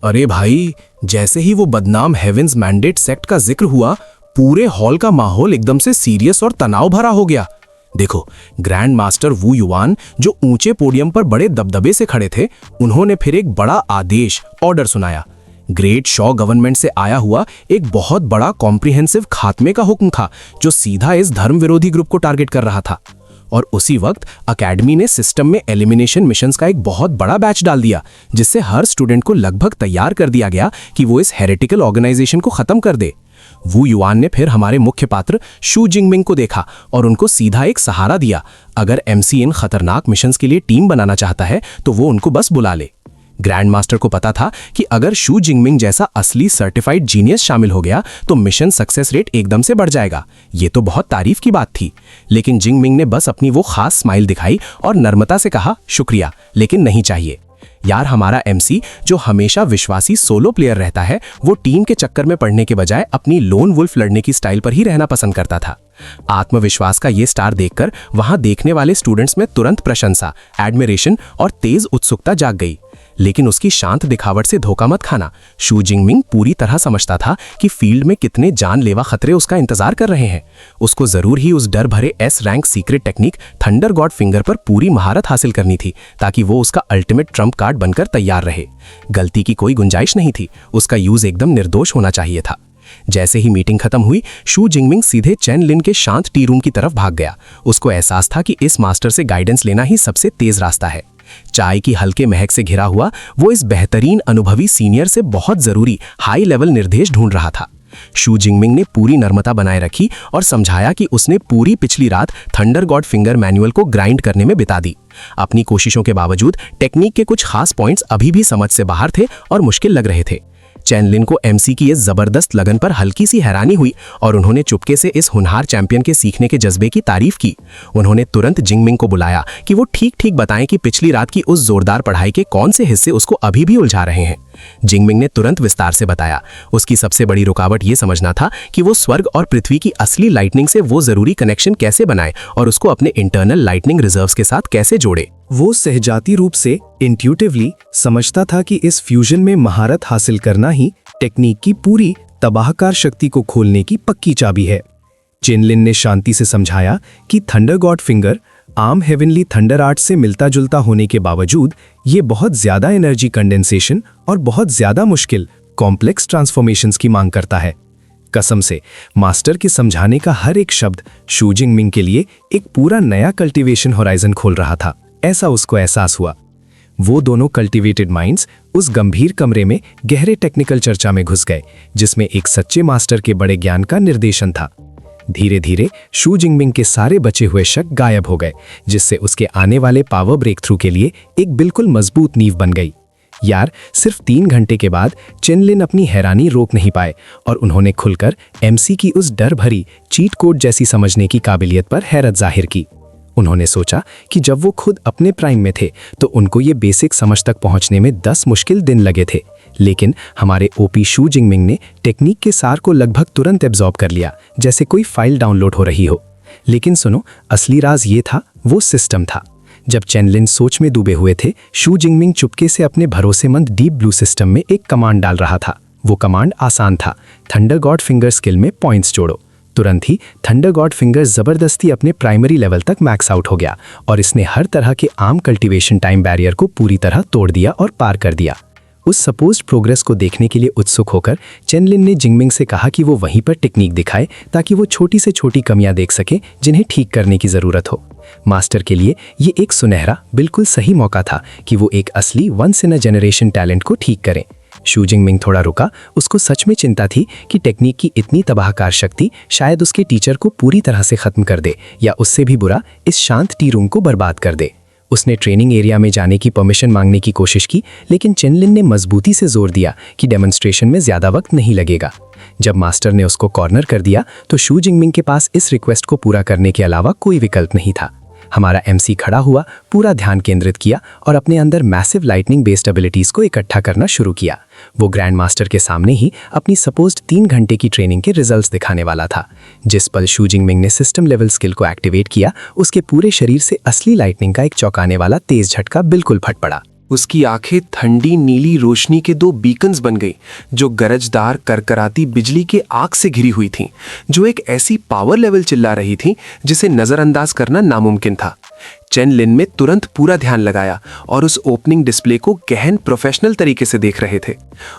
अरे भाई, जैसे ही वो बदनाम हेवेंस मैंडेट सेक्ट का जिक्र हुआ, पूरे हॉल का माहौल एकदम से सीरियस और तनाव भरा हो गया। देखो, ग्रैंड मास्टर वू युआन जो ऊंचे पोडियम पर बड़े दबदबे से खड़े थे, उन्होंने फिर एक बड़ा आदेश, ऑर्डर सुनाया। ग्रेट शॉ गवर्नमेंट से आया हुआ एक बहुत बड़ा कॉम्प्रिहेंसिव खात्मे का हुक्म था, जो सीधा इस धर्म विरोधी ग्रुप को टारगेट कर रहा था। और उसी वक्त अकेडमी ने सिस्टम में एलिमिनेशन मिशंस का एक बहुत बड़ा बैच डाल दिया, जिससे हर स्टूडेंट को लगभग तैयार कर दिया गया कि वो इस हेरेटिकल ऑर्गेनाइजेशन को खत्म कर दे। वू युआन ने फिर हमारे मुख्य पात्र शू जिंगमिंग को देखा और उनको सीधा एक सहारा दिया। अगर एमसी इन खतरनाक मिशंस के लिए टीम बनाना चाहता है तो वो उनको बस बुला ले। ग्रैंड मास्टर को पता था कि अगर शू जिंगमिंग जैसा असली सर्टिफाइड जीनियस शामिल हो गया तो मिशन सक्सेस रेट एकदम से बढ़ जाएगा। ये तो बहुत तारीफ की बात थी, लेकिन जिंगमिंग ने बस अपनी वो खास स्माइल दिखाई और नम्रता से कहा, शुक्रिया, लेकिन नहीं चाहिए। यार, हमारा एमसी जो हमेशा विश्वासी सोलो प्लेयर रहता है, वो टीम के चक्कर में पड़ने के बजाय अपनी लोन वुल्फ लड़ने की स्टाइल पर ही रहना पसंद करता था। आत्मविश्वास का ये स्टार देखकर वहां देखने वाले स्टूडेंट्स में तुरंत प्रशंसा, एडमिरेशन और तेज उत्सुकता जाग गई। लेकिन उसकी शांत दिखावट से धोखा मत खाना। शू जिंगमिंग पूरी तरह समझता था कि फील्ड में कितने जानलेवा खतरे उसका इंतजार कर रहे हैं। उसको जरूर ही उस डर भरे S rank secret technique thunder God finger पर पूरी महारत हासिल करनी थी, ताकि वो उसका अल्टीमेट ट्रम्प कार्ड बनकर तैयार रहे। गलती की कोई गुंजाइश नहीं थी, उसका यूज एकदम निर्दोष होना चाहिए था। जैसे ही मीटिंग खत्म हुई, शू जिंगमिंग सीधे चेन लिन के शांत टी रूम की तरफ भाग गया। उसको एहसास था कि इस मास्टर से गाइडेंस लेना ही सबसे तेज रास्ता है। चाय की हल्के महक से घिरा हुआ वो इस बेहतरीन अनुभवी सीनियर से बहुत जरूरी हाई लेवल निर्देश ढूंढ रहा था। शू जिंगमिंग ने पूरी नम्रता बनाए रखी और समझाया कि उसने पूरी पिछली रात थंडर गॉड फिंगर मैनुअल को ग्राइंड करने में बिता दी। अपनी कोशिशों के बावजूद टेक्निक के कुछ खास पॉइंट्स अभी भी समझ से बाहर थे और मुश्किल लग रहे थे। चेन लिन को एमसी की इस जबरदस्त लगन पर हल्की सी हैरानी हुई और उन्होंने चुपके से इस होनहार चैंपियन के सीखने के जज्बे की तारीफ की। उन्होंने तुरंत जिंगमिंग को बुलाया कि वो ठीक बताएं कि पिछली रात की उस जोरदार पढ़ाई के कौन से हिस्से उसको अभी भी उलझा रहे हैं। जिंगमिंग ने तुरंत विस्तार से बताया। उसकी सबसे बड़ी रुकावट ये समझना था कि वो स्वर्ग और पृथ्वी की असली लाइटनिंग से वो जरूरी कनेक्शन कैसे बनाए और उसको अपने इंटरनल लाइटनिंग रिजर्व्स के साथ कैसे जोड़े। वो सहजाती रूप से इंट्यूटिवली समझता था कि इस फ्यूजन में महारत हासिल करना ही टेक्निक की पूरी तबाहकार शक्ति को खोलने की पक्की चाबी है। चेन लिन ने शांति से समझाया कि थंडर गॉड फिंगर आम हेवनली थंडर आर्ट से मिलता जुलता होने के बावजूद ये बहुत ज्यादा एनर्जी कंडेंसेशन और बहुत ज्यादा मुश्किल कॉम्प्लेक्स ट्रांसफॉर्मेशंस की मांग करता है। कसम से मास्टर के समझाने का हर एक शब्द शू जिंगमिंग के लिए एक पूरा नया कल्टीवेशन होराइजन खोल रहा था, ऐसा उसको एहसास हुआ। वो दोनों कल्टीवेटेड माइंड्स उस गंभीर कमरे में गहरे टेक्निकल चर्चा में घुस गए, जिसमें एक सच्चे मास्टर के बड़े ज्ञान का निर्देशन था। धीरे धीरे शू जिंगमिंग के सारे बचे हुए शक गायब हो गए, जिससे उसके आने वाले पावर ब्रेक थ्रू के लिए एक बिल्कुल मजबूत नींव बन गई। यार, सिर्फ 3 घंटे के बाद चेन लिन अपनी हैरानी रोक नहीं पाए और उन्होंने खुलकर एमसी की उस डर भरी चीट कोड जैसी समझने की काबिलियत पर हैरत जाहिर की। उन्होंने सोचा कि जब वो खुद अपने प्राइम में थे तो उनको ये बेसिक समझ तक पहुंचने में 10 मुश्किल दिन लगे थे, लेकिन हमारे ओपी शू जिंगमिंग ने टेक्निक के सार को लगभग तुरंत एब्जॉर्ब कर लिया, जैसे कोई फाइल डाउनलोड हो रही हो। लेकिन सुनो, असली राज ये था, वो सिस्टम था। जब चेन लिन सोच में डूबे हुए थे, शू जिंगमिंग चुपके से अपने भरोसेमंद डीप ब्लू सिस्टम में एक कमांड डाल रहा था। वो कमांड आसान था, थंडर गॉड फिंगर स्किल में पॉइंट्स जोड़ो। तुरंत ही थंडर गॉड फिंगर जबरदस्ती अपने प्राइमरी लेवल तक मैक्स आउट हो गया और इसने हर तरह के आम कल्टीवेशन टाइम बैरियर को पूरी तरह तोड़ दिया और पार कर दिया। उस सपोज्ड प्रोग्रेस को देखने के लिए उत्सुक होकर चेन लिन ने जिंगमिंग से कहा कि वो वहीं पर टेक्निक दिखाए, ताकि वो छोटी से छोटी कमियां देख सके जिन्हें ठीक करने की जरूरत हो। मास्टर के लिए ये एक सुनहरा, बिल्कुल सही मौका था कि वो एक असली once in a generation talent को ठीक करें। शू जिंगमिंग थोड़ा रुका। उसको सच में चिंता थी कि टेक्निक की इतनी तबाहकार शक्ति शायद उसके टीचर को पूरी तरह से खत्म कर दे, या उससे भी बुरा इस शांत टी रूम को बर्बाद कर दे। उसने ट्रेनिंग एरिया में जाने की परमिशन मांगने की कोशिश की, लेकिन चेन लिन ने मजबूती से जोर दिया कि डेमोन्स्ट्रेशन में ज्यादा वक्त नहीं लगेगा। जब मास्टर ने उसको कॉर्नर कर दिया तो शू जिंगमिंग के पास इस रिक्वेस्ट को पूरा करने के अलावा कोई विकल्प नहीं था। हमारा एमसी खड़ा हुआ, पूरा ध्यान केंद्रित किया और अपने अंदर मैसिव लाइटनिंग बेस्ड एबिलिटीज को इकट्ठा करना शुरू किया। वो ग्रैंड मास्टर के सामने ही अपनी सपोज्ड 3 घंटे की ट्रेनिंग के रिजल्ट्स दिखाने वाला था। जिस पल शू जिंगमिंग ने सिस्टम लेवल स्किल को एक्टिवेट किया, उसके पूरे शरीर से असली लाइटनिंग का एक चौंकाने वाला तेज झटका बिल्कुल फट पड़ा। उसकी आंखें ठंडी नीली रोशनी के दो बीकन्स बन गई जो गरजदार करकराती बिजली के आग से घिरी हुई थीं, जो एक ऐसी पावर लेवल चिल्ला रही थीं जिसे नजरअंदाज करना नामुमकिन था। चेन लिन में तुरंत पूरा ध्यान लगाया और उस ओपनिंग डिस्प्ले को गहन प्रोफेशनल तरीके से देख रहे थे।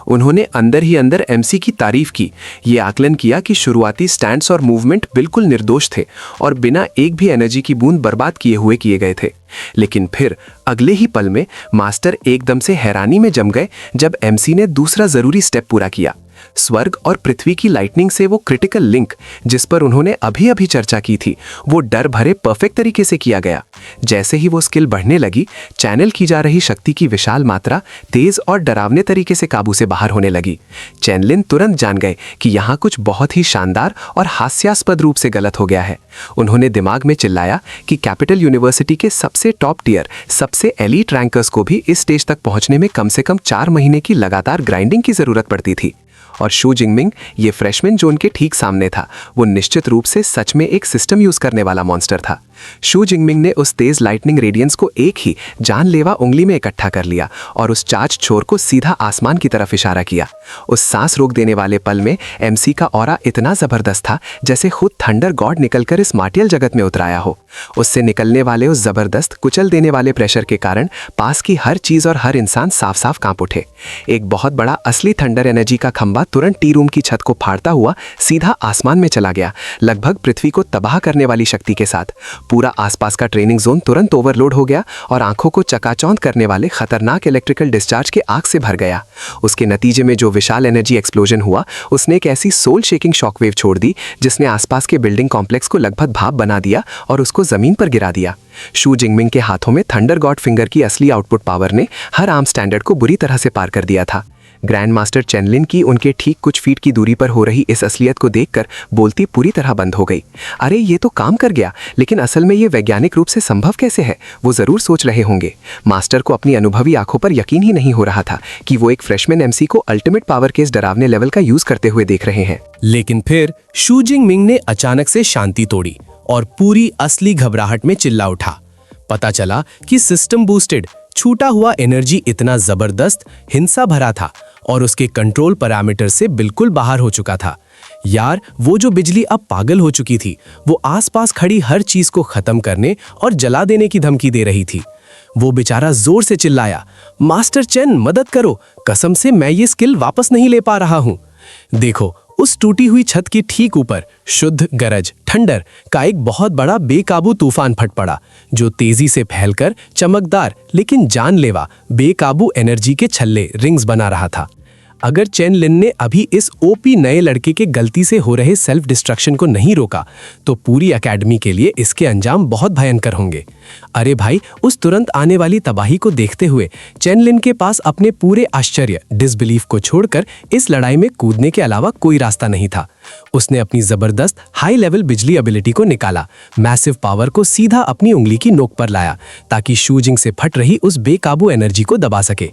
उन्होंने अंदर ही अंदर एमसी की तारीफ की, ये आकलन किया कि शुरुआती स्टैंड्स और मूवमेंट बिल्कुल निर्दोष थे और बिना एक भी एनर्जी की बूंद बर्बाद किए गए थे। लेकिन फिर अगले ही पल में मास्टर एकदम से हैरानी में जम गए जब एमसी ने दूसरा जरूरी स्टेप पूरा किया। स्वर्ग और पृथ्वी की लाइटनिंग से वो क्रिटिकल लिंक जिस पर उन्होंने अभी अभी चर्चा की थी, वो डर भरे परफेक्ट तरीके से किया गया। जैसे ही वो स्किल बढ़ने लगी, चैनल की जा रही शक्ति की विशाल मात्रा तेज और डरावने तरीके से काबू से बाहर होने लगी। चैनलिन तुरंत जान गए कि यहाँ कुछ बहुत ही शानदार और हास्यास्पद रूप से गलत हो गया है। उन्होंने दिमाग में चिल्लाया कि कैपिटल यूनिवर्सिटी के सबसे टॉप टियर, सबसे एलीट रैंकर्स को भी इस स्टेज तक पहुंचने में कम से कम 4 महीने की लगातार ग्राइंडिंग की जरूरत पड़ती थी। और शू जिंगमिंग ये फ्रेशमैन जो उनके ठीक सामने था, वो निश्चित रूप से सच में एक सिस्टम यूज करने वाला मॉन्स्टर था। शू जिंगमिंग ने उस तेज लाइटनिंग रेडियंस को एक ही जानलेवा उंगली में इकट्ठा कर लिया और उस चार्ज छोर को सीधा आसमान की तरफ इशारा किया। उस सांस रोक देने वाले पल में एमसी का ऑरा इतना जबरदस्त था जैसे खुद थंडर गॉड निकलकर इस मार्टियल जगत में उतराया हो। उससे निकलने वाले उस जबरदस्त कुचल देने वाले प्रेशर के कारण पास की हर चीज और हर इंसान साफ साफ कांप उठे। एक बहुत बड़ा असली थंडर एनर्जी का खंभा तुरंत टी रूम की छत को फाड़ता हुआ सीधा आसमान में चला गया, लगभग पृथ्वी को तबाह करने वाली शक्ति के साथ। पूरा आसपास का ट्रेनिंग जोन तुरंत ओवरलोड हो गया और आंखों को चकाचौंध करने वाले खतरनाक इलेक्ट्रिकल डिस्चार्ज के आग से भर गया। उसके नतीजे में जो विशाल एनर्जी एक्सप्लोजन हुआ, उसने एक ऐसी सोल शेकिंग शॉकवेव छोड़ दी जिसने आसपास के बिल्डिंग कॉम्प्लेक्स को लगभग भाप बना दिया और उसको जमीन पर गिरा दिया। शू जिंगमिंग के हाथों में थंडर गॉड फिंगर की असली आउटपुट पावर ने हर आर्म स्टैंडर्ड को बुरी तरह से पार कर दिया था। ग्रैंड मास्टर चेनलिन की उनके ठीक कुछ फीट की दूरी पर हो रही इस असलियत को देखकर बोलती पूरी तरह बंद हो गई। अरे ये तो काम कर गया, लेकिन असल में ये वैज्ञानिक रूप से संभव कैसे है? वो जरूर सोच रहे होंगे। मास्टर को अपनी अनुभवी आंखों पर यकीन ही नहीं हो रहा था कि वो एक फ्रेशमैन एमसी को अल्टीमेट पावर के इस डरावने लेवल का यूज करते हुए देख रहे हैं। लेकिन फिर शू जिंगमिंग ने अचानक से शांति तोड़ी और पूरी असली घबराहट में चिल्ला उठा। पता चला कि सिस्टम बूस्टेड छूटा हुआ एनर्जी इतना जबरदस्त, हिंसा भरा था और उसके कंट्रोल पैरामीटर से बिल्कुल बाहर हो चुका था। यार, वो जो बिजली अब पागल हो चुकी थी, वो आसपास खड़ी हर चीज को खत्म करने और जला देने की धमकी दे रही थी। वो बेचारा जोर से चिल्लाया, मास्टर चेन मदद करो, कसम से मैं ये स्किल वापस नहीं ले पा रहा हूं। देखो, उस टूटी हुई छत के ठीक ऊपर शुद्ध गरज थंडर का एक बहुत बड़ा बेकाबू तूफान फट पड़ा, जो तेजी से फैलकर चमकदार लेकिन जानलेवा बेकाबू एनर्जी के छल्ले रिंग्स बना रहा था। अगर चेन लिन ने अभी इस ओपी नए लड़के के गलती से हो रहे सेल्फ डिस्ट्रक्शन को नहीं रोका, तो पूरी एकेडमी के लिए इसके अंजाम बहुत भयंकर होंगे। अरे भाई, उस तुरंत आने वाली तबाही को देखते हुए चेन लिन के पास अपने पूरे आश्चर्य डिसबिलीफ को छोड़कर इस लड़ाई में कूदने के अलावा कोई रास्ता नहीं था। उसने अपनी जबरदस्त हाई लेवल बिजली एबिलिटी को निकाला, मैसिव पावर को सीधा अपनी उंगली की नोक पर लाया ताकि शू जिंग से फट रही उस बेकाबू एनर्जी को दबा सके।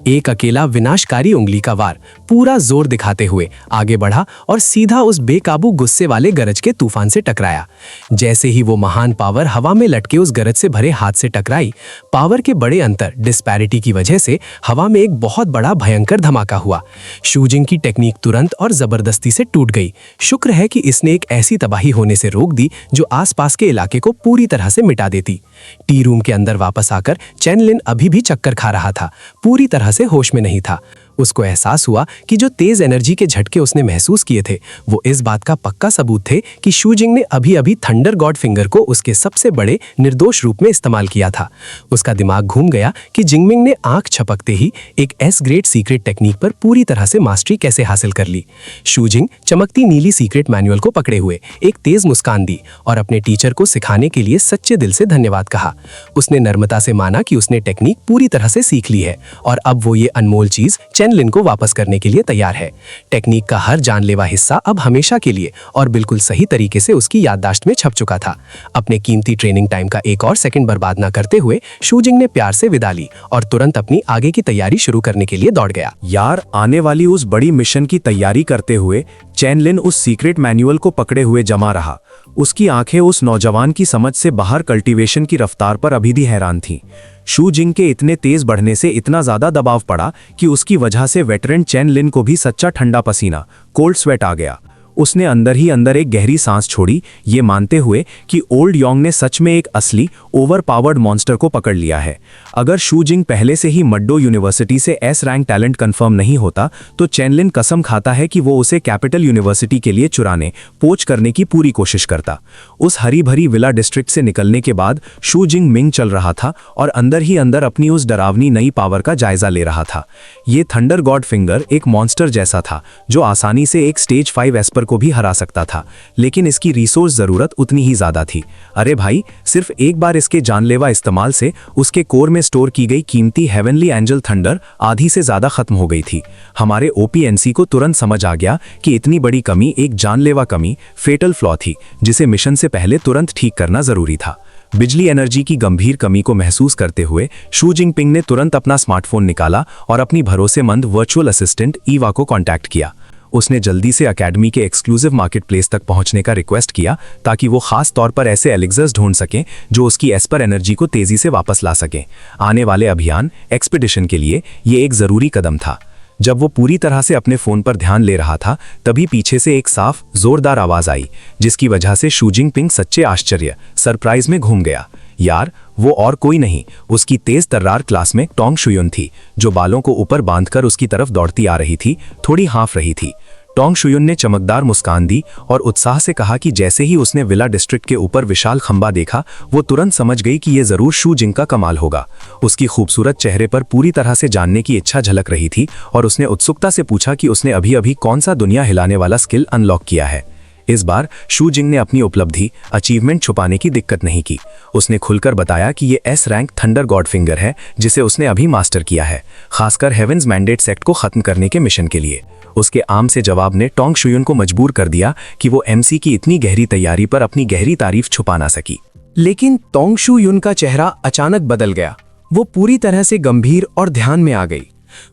एक अकेला विनाशकारी उंगली का वार पूरा जोर दिखाते हुए आगे बढ़ा और सीधा उस बेकाबू गुस्से वाले गरज के तूफान से टकराया। जैसे ही वो महान पावर हवा में लटके उस गरज से भरे हाथ से टकराई, पावर के बड़े अंतर डिस्पैरिटी की वजह से हवा में एक बहुत बड़ा भयंकर धमाका हुआ। शू जिंग की टेक्निक तुरंत और जबरदस्ती से टूट गई। शुक्र है कि इसने एक ऐसी तबाही होने से रोक दी जो आसपास के इलाके को पूरी तरह से मिटा देती। टी रूम के अंदर वापस आकर चेन लिन अभी भी चक्कर खा रहा था, पूरी तरह से होश में नहीं था। उसको एहसास हुआ कि जो तेज एनर्जी के झटके उसने महसूस किए थे, वो इस बात का पक्का सबूत थे कि शू जिंग ने अभी अभी थंडर गॉड फिंगर को उसके सबसे बड़े निर्दोष रूप में इस्तेमाल किया था। उसका दिमाग घूम गया कि जिंगमिंग ने आंख छपकते ही एक एस ग्रेड सीक्रेट टेक्निक पर पूरी तरह से मास्टरी कैसे हासिल कर ली। शू जिंग चमकती नीली सीक्रेट मैनुअल को पकड़े हुए एक तेज मुस्कान दी और अपने टीचर को सिखाने के लिए सच्चे दिल से धन्यवाद कहा। उसने नम्रता से माना कि उसने टेक्निक पूरी तरह से सीख ली है और अब वो ये अनमोल चीज चेन लिन को वापस करने के लिए तैयार है। टेक्निक का हर जानलेवा हिस्सा अब हमेशा के लिए और बिल्कुल सही तरीके से उसकी याददाश्त में छप चुका था। अपने कीमती ट्रेनिंग टाइम का एक और सेकंड बर्बाद न करते हुए शू जिंग ने प्यार से विदा ली और तुरंत अपनी आगे की तैयारी शुरू करने के लिए दौड़ गया। यार, आने वाली उस बड़ी मिशन की तैयारी करते हुए चैनलिन उस सीक्रेट मैनुअल को पकड़े हुए जमा रहा। उसकी आंखें उस नौजवान की समझ से बाहर कल्टीवेशन की रफ्तार पर अभी भी हैरान थीं। शू जिंग के इतने तेज बढ़ने से इतना ज्यादा दबाव पड़ा कि उसकी वजह से वेटरन चैनलिन को भी सच्चा ठंडा पसीना, कोल्ड स्वेट आ गया। उसने अंदर ही अंदर एक गहरी सांस छोड़ी, ये मानते हुए कि ओल्ड योंग ने सच में एक असली ओवरपावर्ड मॉन्स्टर को पकड़ लिया है। अगर शू जिंग पहले से ही मड्डो यूनिवर्सिटी से एस रैंक टैलेंट कंफर्म नहीं होता तो चैनलिन कसम खाता है कि वो उसे कैपिटल यूनिवर्सिटी के लिए चुराने, पोच करने की पूरी कोशिश करता। उस हरी भरी विला डिस्ट्रिक्ट से निकलने के बाद शू जिंग मिंग चल रहा था और अंदर ही अंदर अपनी उस डरावनी नई पावर का जायजा ले रहा था। ये थंडर गॉड फिंगर एक मॉन्स्टर जैसा था जो आसानी से एक स्टेज 5 एस्पर को भी हरा सकता था, लेकिन इसकी रिसोर्स जरूरत उतनी ही ज्यादा थी। अरे भाई, सिर्फ एक बार इसके जानलेवा इस्तेमाल से उसके कोर में स्टोर की गई कीमती हेवनली एंजल थंडर आधी से ज्यादा खत्म हो गई थी। हमारे ओपीएनसी को तुरंत समझ आ गया कि इतनी बड़ी कमी एक जानलेवा कमी, फेटल फ्लॉ थी, जिसे मिशन से पहले तुरंत ठीक करना जरूरी था। बिजली एनर्जी की गंभीर कमी को महसूस करते हुए शू जिंगपिंग ने तुरंत अपना स्मार्टफोन निकाला और अपनी भरोसेमंद वर्चुअल असिस्टेंट ईवा को कांटेक्ट किया। उसने जल्दी से एकेडमी के एक्सक्लूसिव मार्केट प्लेस तक पहुंचने का रिक्वेस्ट किया ताकि वो खास तौर पर ऐसे एलिक्सर्स ढूंढ सकें जो उसकी एस्पर एनर्जी को तेजी से वापस ला सकें। आने वाले अभियान एक्सपीडिशन के लिए ये एक जरूरी कदम था। जब वो पूरी तरह से अपने फोन पर ध्यान ले रहा था तभी पीछे से एक साफ जोरदार आवाज आई, जिसकी वजह से शू जिंगपिंग सच्चे आश्चर्य, सरप्राइज में घूम गया। यार, वो और कोई नहीं, उसकी तेज तर्रार क्लासमेट टोंग शुयुन थी, जो बालों को ऊपर बांधकर उसकी तरफ दौड़ती आ रही थी, थोड़ी हाँफ रही थी। टोंग शुयुन ने चमकदार मुस्कान दी और उत्साह से कहा कि जैसे ही उसने विला डिस्ट्रिक्ट के ऊपर विशाल खंबा देखा, वो तुरंत समझ गई कि ये जरूर शू जिंग का कमाल होगा। उसकी खूबसूरत चेहरे पर पूरी तरह से जानने की इच्छा झलक रही थी और उसने उत्सुकता से पूछा कि उसने अभी अभी कौन सा दुनिया हिलाने वाला स्किल अनलॉक किया है। इस बार शू जिंग ने अपनी उपलब्धि, अचीवमेंट छुपाने की दिक्कत नहीं की। उसने खुलकर बताया कि ये S rank thunder God finger है जिसे उसने अभी मास्टर किया है, खासकर हेवेंस मैंडेट सेक्ट को खत्म करने के मिशन के लिए। उसके आम से जवाब ने टोंग शुयुन को मजबूर कर दिया कि वो एमसी की इतनी गहरी तैयारी पर अपनी गहरी तारीफ छुपा ना सकी। लेकिन टोंग शुयुन का चेहरा अचानक बदल गया। वो पूरी तरह से गंभीर और ध्यान में आ गई।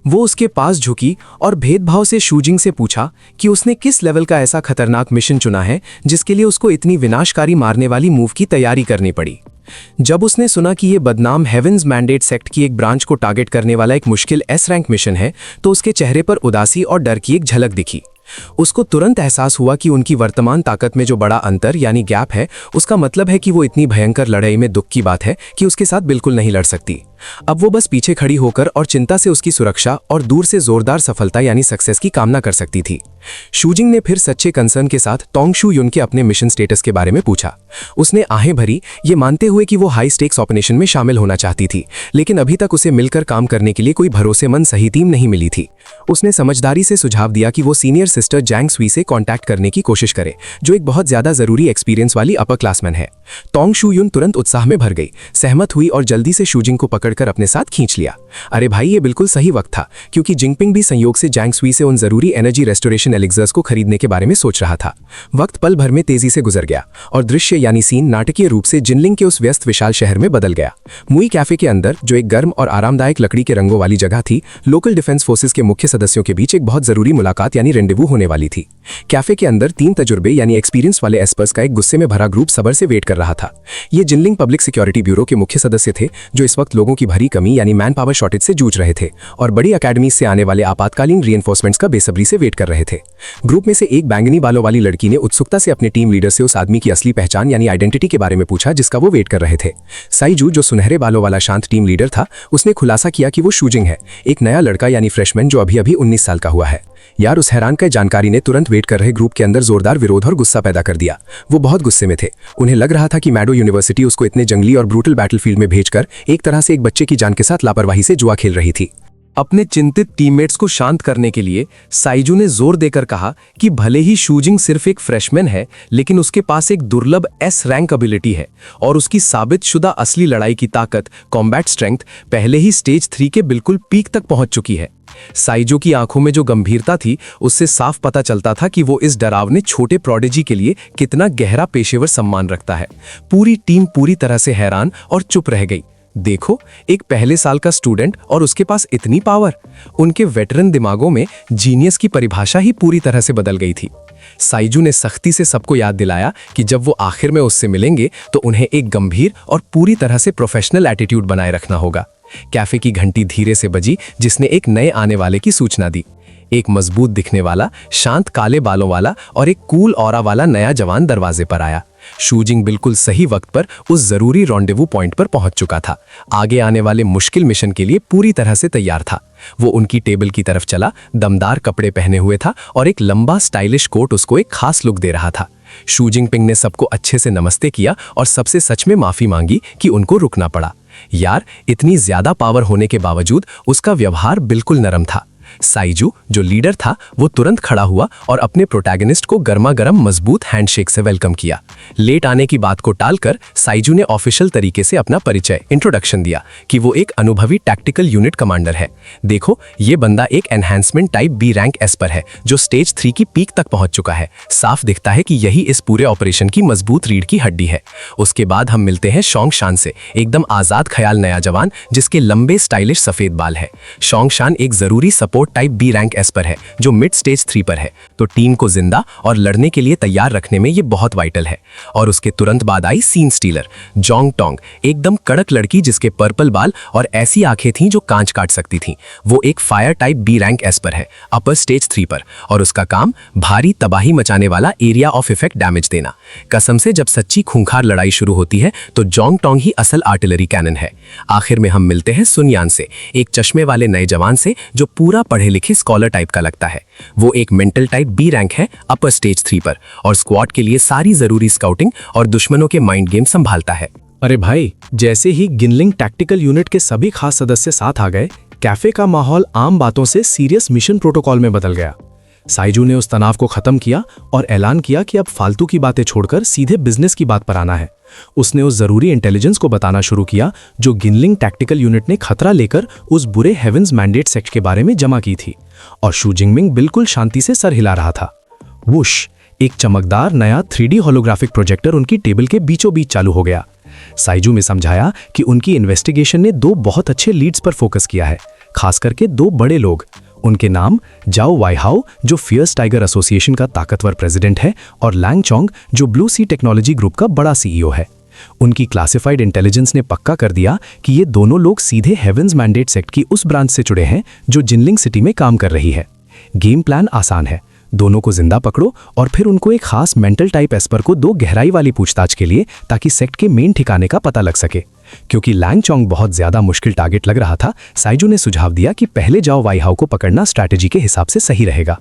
वो उसके पास झुकी और भेदभाव से शू जिंग से पूछा कि उसने किस लेवल का ऐसा खतरनाक मिशन चुना है जिसके लिए उसको इतनी विनाशकारी मारने वाली मूव की तैयारी करनी पड़ी। जब उसने सुना कि ये बदनाम हेवेंस मैंडेट सेक्ट की एक ब्रांच को टारगेट करने वाला एक मुश्किल एस रैंक मिशन है, तो उसके चेहरे पर उदासी और डर की एक झलक दिखी। उसको तुरंत एहसास हुआ कि उनकी वर्तमान ताकत में जो बड़ा अंतर यानी गैप है, उसका मतलब है कि वो इतनी भयंकर लड़ाई में दुख की बात है कि उसके साथ बिल्कुल नहीं लड़ सकती। अब वो बस पीछे खड़ी होकर और चिंता से उसकी सुरक्षा और दूर से जोरदार सफलता यानी सक्सेस की कामना कर सकती थी। शू जिंग ने फिर सच्चे कंसर्न के साथ टोंग शुयुन के अपने मिशन स्टेटस के बारे में पूछा। उसने आहें भरी, ये मानते हुए कि वो हाई स्टेक्स ऑपरेशन में शामिल होना चाहती थी, लेकिन अभी तक उसे मिलकर काम करने के लिए कोई भरोसेमंद सही टीम नहीं मिली थी। उसने समझदारी से सुझाव दिया कि वो सीनियर सिस्टर जैंग सुई से कांटेक्ट करने की कोशिश करे, जो एक बहुत ज्यादा जरूरी एक्सपीरियंस वाली अपर क्लासमैन है। टोंग शुयुन तुरंत उत्साह में भर गई, सहमत हुई और जल्दी से शू जिंग को पकड़कर अपने साथ खींच लिया। अरे भाई, ये बिल्कुल सही वक्त था, क्योंकि जिंगपिंग भी संयोग से जैंग सुई से उन जरूरी एनर्जी रेस्टोरेशन एलिक्सर्स को खरीदने के बारे में सोच रहा था। वक्त पल भर में तेजी से गुजर गया और दृश्य यानी सीन नाटकीय रूप से जिनलिंग के उस व्यस्त विशाल शहर में बदल गया। मुई कैफे के अंदर, जो एक गर्म और आरामदायक लकड़ी के रंगों वाली जगह थी, लोकल डिफेंस फोर्सेस के मुख्य सदस्यों के बीच एक बहुत जरूरी मुलाकात यानी रेंडेवू होने वाली थी। कैफे के अंदर 3 तजुर्बे यानी एक्सपीरियंस वाले एस्पर्स का एक गुस्से में भरा ग्रुप सब्र से वेट कर रहा था। ये जिनलिंग पब्लिक सिक्योरिटी ब्यूरो के मुख्य सदस्य थे, जो इस वक्त लोगों की भरी कमी यानी मैन पावर शॉर्टेज से जूझ रहे थे और बड़ी अकेडमी से आने वाले आपातकालीन रीइंफोर्समेंट्स का बेसब्री से वेट कर रहे थे। ग्रुप में से एक बैंगनी बालों वाली लड़की ने उत्सुकता से अपने टीम लीडर से उस आदमी की असली पहचान यानी आइडेंटिटी के बारे में पूछा जिसका वो वेट कर रहे थे। साइजू, जो सुनहरे बालों वाला शांत टीम लीडर था, उसने खुलासा किया कि वो शू जिंग है, एक नया लड़का यानी फ्रेशमैन जो अभी अभी 19 साल का हुआ है। यार, उस हैरान कर जानकारी ने तुरंत वेट कर रहे ग्रुप के अंदर जोरदार विरोध और गुस्सा पैदा कर दिया। वो बहुत गुस्से में थे। उन्हें लग रहा था कि मैडो यूनिवर्सिटी उसको इतने जंगली और ब्रूटल बैटलफील्ड में भेजकर एक तरह से एक बच्चे की जान के साथ लापरवाही से जुआ खेल रही थी। अपने चिंतित टीममेट्स को शांत करने के लिए साइजू ने जोर देकर कहा कि भले ही शू जिंग सिर्फ एक फ्रेशमैन है, लेकिन उसके पास एक दुर्लभ एस रैंक एबिलिटी है और उसकी साबित शुदा असली लड़ाई की ताकत, कॉम्बैट स्ट्रेंथ पहले ही स्टेज 3 के बिल्कुल पीक तक पहुंच चुकी है। साइजू की आंखों में जो गंभीरता थी, उससे साफ पता चलता था कि वो इस डरावने छोटे प्रोडिजी के लिए कितना गहरा पेशेवर सम्मान रखता है। पूरी टीम पूरी तरह से हैरान और चुप रह गई। देखो, एक पहले साल का स्टूडेंट और उसके पास इतनी पावर। उनके वेटरन दिमागों में जीनियस की परिभाषा ही पूरी तरह से बदल गई थी। साइजू ने सख्ती से सबको याद दिलाया कि जब वो आखिर में उससे मिलेंगे तो उन्हें एक गंभीर और पूरी तरह से प्रोफेशनल एटीट्यूड बनाए रखना होगा। कैफे की घंटी धीरे से बजी, जिसने एक नए आने वाले की सूचना दी। एक मजबूत दिखने वाला, शांत काले बालों वाला और एक कूल ऑरा वाला नया जवान दरवाजे पर आया। शूजिंग बिल्कुल सही वक्त पर उस जरूरी रॉन्डेवू पॉइंट पर पहुंच चुका था। आगे आने वाले मुश्किल मिशन के लिए पूरी तरह से तैयार था। वो उनकी टेबल की तरफ चला, दमदार कपड़े पहने हुए था और एक लंबा स्टाइलिश कोट उसको एक खास लुक दे रहा था। शू जिनपिंग ने सबको अच्छे से नमस्ते किया और सबसे सच में माफी मांगी कि उनको रुकना पड़ा। यार, इतनी ज्यादा पावर होने के बावजूद उसका व्यवहार बिल्कुल नरम था। साइजू, जो लीडर था, वो तुरंत खड़ा हुआ और अपने प्रोटैगनिस्ट को गर्मा गर्म मजबूत हैंडशेक से वेलकम किया। लेट आने की बात को टालकर साइजू ने ऑफिशियल तरीके से अपना परिचय, इंट्रोडक्शन दिया कि वो एक अनुभवी टैक्टिकल यूनिट कमांडर है। देखो, ये बंदा एक enhancement type B rank S पर है, जो स्टेज 3 की पीक तक पहुंच चुका है। साफ दिखता है कि यही इस पूरे ऑपरेशन की मजबूत रीढ़ की हड्डी है। उसके बाद हम मिलते हैं शोंग शान से, एकदम आजाद ख्याल नया जवान जिसके लंबे स्टाइलिश सफेद बाल है। शोंग शान एक जरूरी support type B rank S पर है, जो मिड स्टेज 3 पर है, तो टीम को जिंदा और लड़ने के लिए तैयार रखने में ये बहुत वाइटल है। और उसके तुरंत बाद I seen stealer, Jong Tong, एकदम कड़क लड़की जिसके पर्पल बाल और ऐसी आंखें थीं जो कांच काट सकती थीं। वो एक fire type B rank S पर है, अपर स्टेज 3 पर, और उसका काम भारी तबाही मचाने वाला एरिया ऑफ इफेक्ट डैमेज देना। कसम से, जब सच्ची खूंखार लड़ाई शुरू होती है तो जोंग टोंग ही असल आर्टिलरी कैनन है। आखिर में हम मिलते हैं सुनयान से, एक चश्मे वाले नए जवान से जो पूरा पढ़े लिखे स्कॉलर टाइप का लगता है। वो एक मेंटल टाइप बी रैंक है, अपर स्टेज 3 पर, और स्क्वाड के लिए सारी जरूरी स्काउटिंग और दुश्मनों के माइंड गेम संभालता है। अरे भाई, जैसे ही गिनलिंग टैक्टिकल यूनिट के सभी खास सदस्य साथ आ गए, कैफे का माहौल आम बातों से सीरियस मिशन प्रोटोकॉल में बदल गया। साइजू ने उस तनाव को खत्म किया और ऐलान किया कि अब फालतू की बातें छोड़कर सीधे बिजनेस की बात पर आना है। उसने उस जरूरी इंटेलिजेंस को बताना शुरू किया जो गिनलिंग टैक्टिकल यूनिट ने खतरा लेकर उस बुरे हेवेंस मैंडेट सेक्ट के बारे में जमा की थी। और शू जिंगमिंग बिल्कुल शांति से सर हिला रहा था। वुश, एक चमकदार नया 3D होलोग्राफिक प्रोजेक्टर उनकी टेबल के बीचों बीच चालू हो गया। साइजू ने समझाया कि उनकी इन्वेस्टिगेशन ने 2 बहुत अच्छे लीड्स पर फोकस किया है, खास करके 2 बड़े लोग। उनके नाम जाओ वाईहाओ, जो फियर्स टाइगर एसोसिएशन का ताकतवर प्रेसिडेंट है, और लैंग चोंग, जो ब्लू सी टेक्नोलॉजी ग्रुप का बड़ा सीईओ है। उनकी क्लासिफाइड इंटेलिजेंस ने पक्का कर दिया कि ये दोनों लोग सीधे हेवेंस मैंडेट सेक्ट की उस ब्रांच से जुड़े हैं जो जिनलिंग सिटी में काम कर रही है। गेम प्लान आसान है, दोनों को जिंदा पकड़ो और फिर उनको एक खास मेंटल टाइप एस्पर को 2 गहराई वाली पूछताछ के लिए, ताकि सेक्ट के मेन ठिकाने का पता लग सके। क्योंकि लैंग चोंग बहुत ज्यादा मुश्किल टारगेट लग रहा था, साइजू ने सुझाव दिया कि पहले जाओ वाईहाओ को पकड़ना स्ट्रैटेजी के हिसाब से सही रहेगा।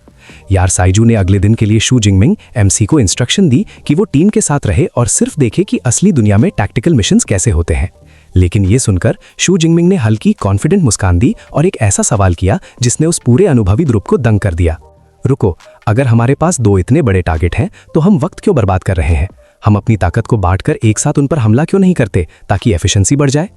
यार, साइजू ने अगले दिन के लिए शू जिंगमिंग एमसी को इंस्ट्रक्शन दी कि वो टीम के साथ रहे और सिर्फ देखे कि असली दुनिया में टैक्टिकल मिशंस कैसे होते हैं। लेकिन ये सुनकर शू जिंगमिंग ने हल्की कॉन्फिडेंट मुस्कान दी और एक ऐसा सवाल किया जिसने उस पूरे अनुभवी ग्रुप को दंग कर दिया। रुको, अगर हमारे पास 2 इतने बड़े टारगेट हैं तो हम वक्त क्यों बर्बाद कर रहे हैं? हम अपनी ताकत को बांटकर एक साथ उन पर हमला क्यों नहीं करते ताकि एफिशिएंसी बढ़ जाए?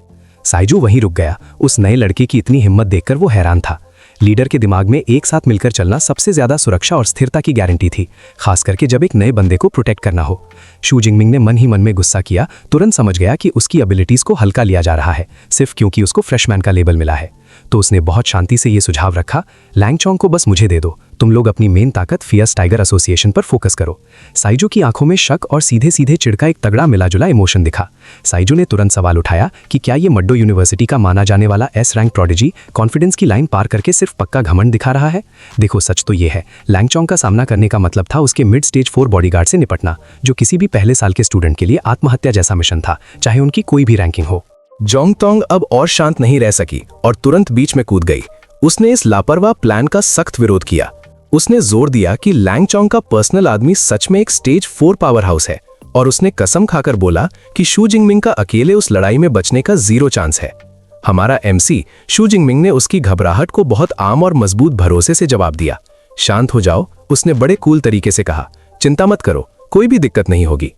साइजू वहीं रुक गया। उस नए लड़के की इतनी हिम्मत देखकर वो हैरान था। लीडर के दिमाग में एक साथ मिलकर चलना सबसे ज्यादा सुरक्षा और स्थिरता की गारंटी थी, खास करके जब एक नए बंदे को प्रोटेक्ट करना हो। शू जिंगमिंग ने मन ही मन में गुस्सा किया, तुरंत समझ गया कि उसकी एबिलिटीज को हल्का लिया जा रहा है सिर्फ क्योंकि उसको फ्रेशमैन का लेबल मिला है। तो उसने बहुत शांति से ये सुझाव रखा, लैंग चोंग को बस मुझे दे दो, तुम लोग अपनी मेन ताकत फियर्स टाइगर एसोसिएशन पर फोकस करो। साइजू की आंखों में शक और सीधे सीधे चिढ़ का एक तगड़ा मिलाजुला इमोशन दिखा। साइजू ने तुरंत सवाल उठाया कि क्या ये मड्डो यूनिवर्सिटी का माना जाने वाला एस रैंक प्रोडिजी कॉन्फिडेंस की लाइन पार करके सिर्फ पक्का घमंड दिखा रहा है? देखो, सच तो ये है, लैंग चोंग का सामना करने का मतलब था उसके मिड स्टेज 4 बॉडीगार्ड से निपटना, जो किसी भी पहले साल के स्टूडेंट के लिए आत्महत्या जैसा मिशन था, चाहे उनकी कोई भी रैंकिंग हो। जोंग टोंग अब और शांत नहीं रह सकी और तुरंत बीच में कूद गई। उसने इस लापरवाह प्लान का सख्त विरोध किया। उसने जोर दिया कि लैंग चोंग का पर्सनल आदमी सच में एक स्टेज 4 पावर हाउस है, और उसने कसम खाकर बोला कि शू जिंगमिंग का अकेले उस लड़ाई में बचने का 0 चांस है। हमारा एमसी शू जिंगमिंग ने उसकी घबराहट को बहुत आम और मजबूत भरोसे से जवाब दिया। शांत हो जाओ, उसने बड़े कूल तरीके से कहा। चिंता मत करो, कोई भी दिक्कत नहीं होगी।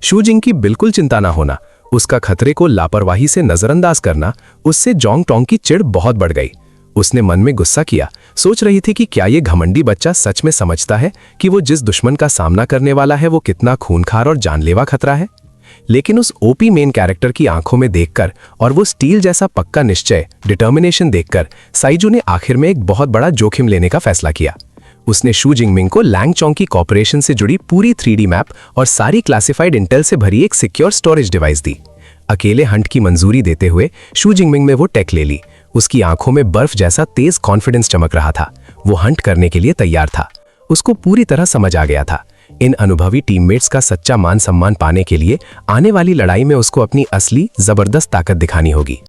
शू जिंग की बिल्कुल चिंता ना होना, उसका खतरे को लापरवाही से नजरअंदाज करना, उससे जोंग टोंग की चिढ़ बहुत बढ़ गई। उसने मन में गुस्सा किया, सोच रही थी कि क्या ये घमंडी बच्चा सच में समझता है कि वो जिस दुश्मन का सामना करने वाला है वो कितना खूंखार और जानलेवा खतरा है। लेकिन उस ओपी मेन कैरेक्टर की आंखों में देखकर और वो स्टील जैसा पक्का निश्चय, डिटर्मिनेशन देखकर साइजू ने आखिर में एक बहुत बड़ा जोखिम लेने का फैसला किया। उसने शू जिंगमिंग को लैंगचोंग की कॉर्पोरेशन से जुड़ी पूरी 3D मैप और सारी क्लासिफाइड इंटेल से भरी एक सिक्योर स्टोरेज डिवाइस दी। अकेले हंट की मंजूरी देते हुए शू जिंगमिंग में वो टेक ले ली। उसकी आंखों में बर्फ जैसा तेज कॉन्फिडेंस चमक रहा था। वो हंट करने के लिए तैयार था। उसको पूरी तरह समझ आ गया था, इन अनुभवी टीममेट्स का सच्चा मान सम्मान पाने के लिए आने वाली लड़ाई में उसको अपनी असली जबरदस्त ताकत दिखानी होगी।